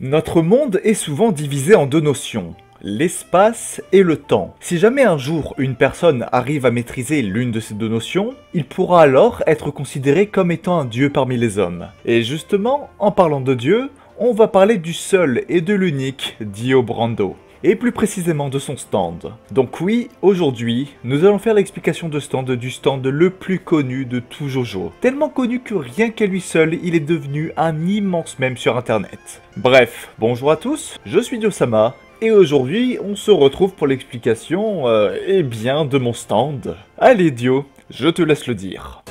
Notre monde est souvent divisé en deux notions, l'espace et le temps. Si jamais un jour une personne arrive à maîtriser l'une de ces deux notions, il pourra alors être considéré comme étant un dieu parmi les hommes. Et justement, en parlant de dieu, on va parler du seul et de l'unique Dio Brando. Et plus précisément de son stand. Donc oui, aujourd'hui, nous allons faire l'explication du stand le plus connu de tout JoJo. Tellement connu que rien qu'à lui seul, il est devenu un immense mème sur internet. Bref, bonjour à tous, je suis Dio-sama, et aujourd'hui, on se retrouve pour l'explication, de mon stand. Allez Dio, je te laisse le dire.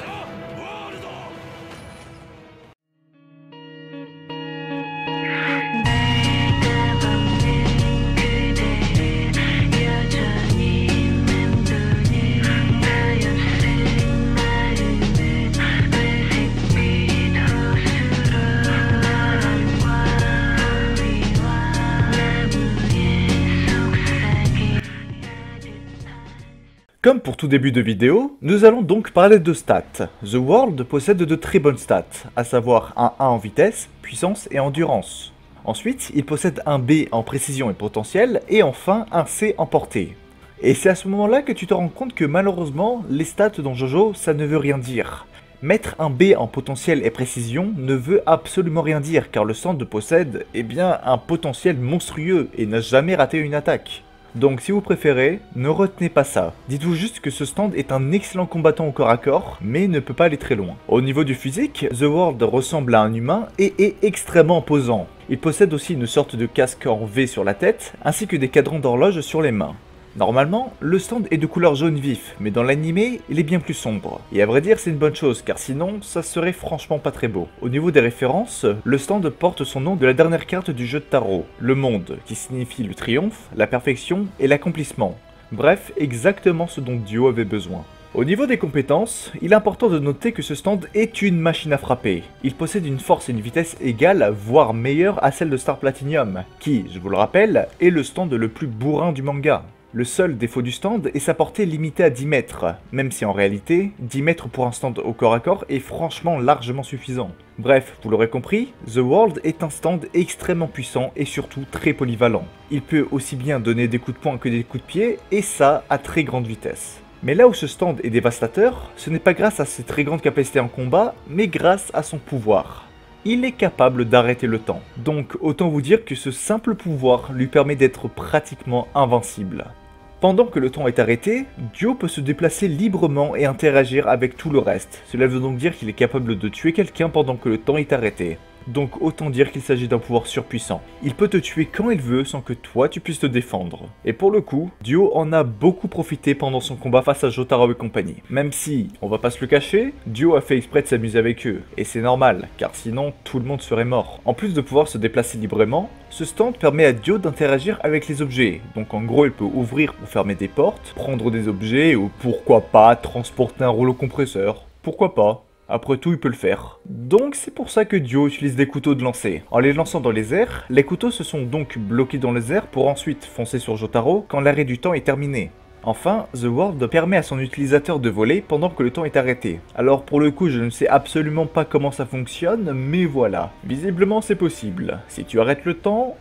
Comme pour tout début de vidéo, nous allons donc parler de stats. The World possède de très bonnes stats, à savoir un A en vitesse, puissance et endurance. Ensuite, il possède un B en précision et potentiel, et enfin un C en portée. Et c'est à ce moment-là que tu te rends compte que malheureusement, les stats dans JoJo, ça ne veut rien dire. Mettre un B en potentiel et précision ne veut absolument rien dire, car le stand possède, un potentiel monstrueux et n'a jamais raté une attaque. Donc si vous préférez, ne retenez pas ça. Dites-vous juste que ce stand est un excellent combattant au corps à corps, mais ne peut pas aller très loin. Au niveau du physique, The World ressemble à un humain et est extrêmement imposant. Il possède aussi une sorte de casque en V sur la tête, ainsi que des cadrans d'horloge sur les mains. Normalement, le stand est de couleur jaune vif, mais dans l'animé, il est bien plus sombre. Et à vrai dire, c'est une bonne chose, car sinon, ça serait franchement pas très beau. Au niveau des références, le stand porte son nom de la dernière carte du jeu de tarot, le monde, qui signifie le triomphe, la perfection et l'accomplissement. Bref, exactement ce dont Dio avait besoin. Au niveau des compétences, il est important de noter que ce stand est une machine à frapper. Il possède une force et une vitesse égales, voire meilleures à celle de Star Platinum, qui, je vous le rappelle, est le stand le plus bourrin du manga. Le seul défaut du stand est sa portée limitée à 10 mètres, même si en réalité, 10 mètres pour un stand au corps à corps est franchement largement suffisant. Bref, vous l'aurez compris, The World est un stand extrêmement puissant et surtout très polyvalent. Il peut aussi bien donner des coups de poing que des coups de pied, et ça à très grande vitesse. Mais là où ce stand est dévastateur, ce n'est pas grâce à ses très grandes capacités en combat, mais grâce à son pouvoir. Il est capable d'arrêter le temps. Donc autant vous dire que ce simple pouvoir lui permet d'être pratiquement invincible. Pendant que le temps est arrêté, Dio peut se déplacer librement et interagir avec tout le reste. Cela veut donc dire qu'il est capable de tuer quelqu'un pendant que le temps est arrêté. Donc autant dire qu'il s'agit d'un pouvoir surpuissant. Il peut te tuer quand il veut sans que toi tu puisses te défendre. Et pour le coup, Dio en a beaucoup profité pendant son combat face à Jotaro et compagnie. Même si, on va pas se le cacher, Dio a fait exprès de s'amuser avec eux. Et c'est normal, car sinon tout le monde serait mort. En plus de pouvoir se déplacer librement, ce stand permet à Dio d'interagir avec les objets. Donc en gros il peut ouvrir ou fermer des portes, prendre des objets ou pourquoi pas transporter un rouleau compresseur. Pourquoi pas? Après tout, il peut le faire. Donc c'est pour ça que Dio utilise des couteaux de lancer. En les lançant dans les airs, les couteaux se sont donc bloqués dans les airs pour ensuite foncer sur Jotaro quand l'arrêt du temps est terminé. Enfin, The World permet à son utilisateur de voler pendant que le temps est arrêté. Alors pour le coup, je ne sais absolument pas comment ça fonctionne, mais voilà. Visiblement c'est possible. Si tu arrêtes le temps,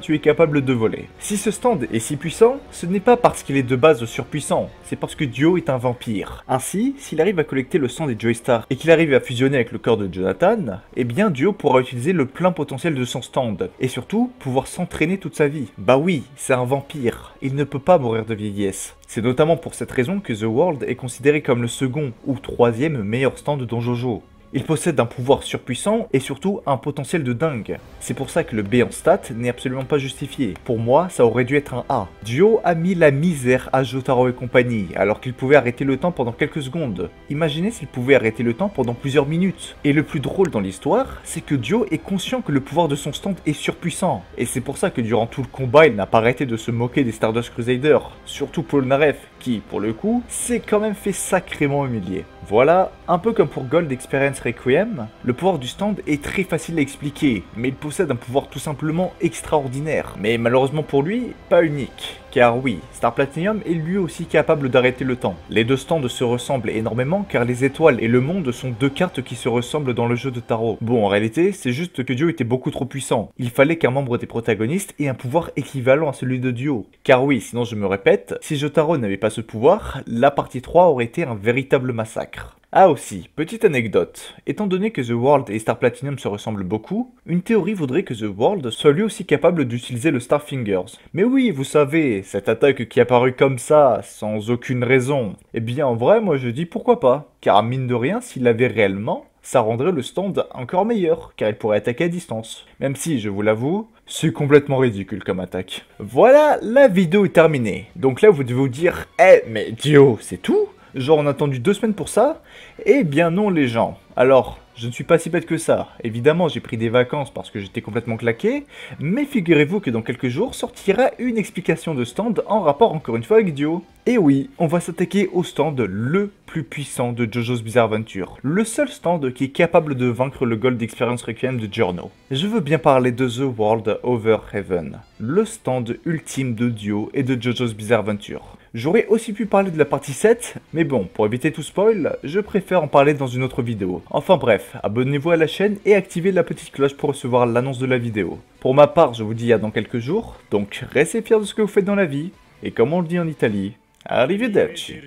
tu es capable de voler. Si ce stand est si puissant, ce n'est pas parce qu'il est de base surpuissant, c'est parce que Dio est un vampire. Ainsi, s'il arrive à collecter le sang des Joystar et qu'il arrive à fusionner avec le corps de Jonathan, Dio pourra utiliser le plein potentiel de son stand, et surtout pouvoir s'entraîner toute sa vie. Bah oui, c'est un vampire, il ne peut pas mourir de vieillesse. C'est notamment pour cette raison que The World est considéré comme le second ou troisième meilleur stand dans JoJo. Il possède un pouvoir surpuissant et surtout un potentiel de dingue. C'est pour ça que le B en stat n'est absolument pas justifié. Pour moi, ça aurait dû être un A. Dio a mis la misère à Jotaro et compagnie, alors qu'il pouvait arrêter le temps pendant quelques secondes. Imaginez s'il pouvait arrêter le temps pendant plusieurs minutes. Et le plus drôle dans l'histoire, c'est que Dio est conscient que le pouvoir de son stand est surpuissant. Et c'est pour ça que durant tout le combat, il n'a pas arrêté de se moquer des Stardust Crusaders. Surtout Polnareff, qui, pour le coup, s'est quand même fait sacrément humilier. Voilà, un peu comme pour Gold Experience Requiem, le pouvoir du stand est très facile à expliquer, mais il possède un pouvoir tout simplement extraordinaire. Mais malheureusement pour lui, pas unique. Car oui, Star Platinum est lui aussi capable d'arrêter le temps. Les deux stands se ressemblent énormément car les étoiles et le monde sont deux cartes qui se ressemblent dans le jeu de tarot. Bon, en réalité, c'est juste que Dio était beaucoup trop puissant. Il fallait qu'un membre des protagonistes ait un pouvoir équivalent à celui de Dio. Car oui, sinon je me répète, si Jotaro n'avait pas ce pouvoir, la partie 3 aurait été un véritable massacre. Ah aussi, petite anecdote, étant donné que The World et Star Platinum se ressemblent beaucoup, une théorie voudrait que The World soit lui aussi capable d'utiliser le Star Fingers. Mais oui, vous savez, cette attaque qui est apparue comme ça, sans aucune raison. Eh bien en vrai, moi je dis pourquoi pas, car mine de rien, s'il l'avait réellement, ça rendrait le stand encore meilleur, car il pourrait attaquer à distance. Même si, je vous l'avoue, c'est complètement ridicule comme attaque. Voilà, la vidéo est terminée. Donc là vous devez vous dire, mais Dio, c'est tout ? Genre on a attendu 2 semaines pour ça? Eh bien non les gens. Alors, je ne suis pas si bête que ça. Évidemment j'ai pris des vacances parce que j'étais complètement claqué, mais figurez-vous que dans quelques jours sortira une explication de stand en rapport encore une fois avec Dio. Et oui, on va s'attaquer au stand le plus puissant de JoJo's Bizarre Adventure. Le seul stand qui est capable de vaincre le Gold Experience Requiem de Giorno. Je veux bien parler de The World Over Heaven. Le stand ultime de Dio et de JoJo's Bizarre Adventure. J'aurais aussi pu parler de la partie 7, mais bon, pour éviter tout spoil, je préfère en parler dans une autre vidéo. Enfin bref, abonnez-vous à la chaîne et activez la petite cloche pour recevoir l'annonce de la vidéo. Pour ma part, je vous dis à dans quelques jours, donc restez fiers de ce que vous faites dans la vie, et comme on le dit en Italie, arrivederci.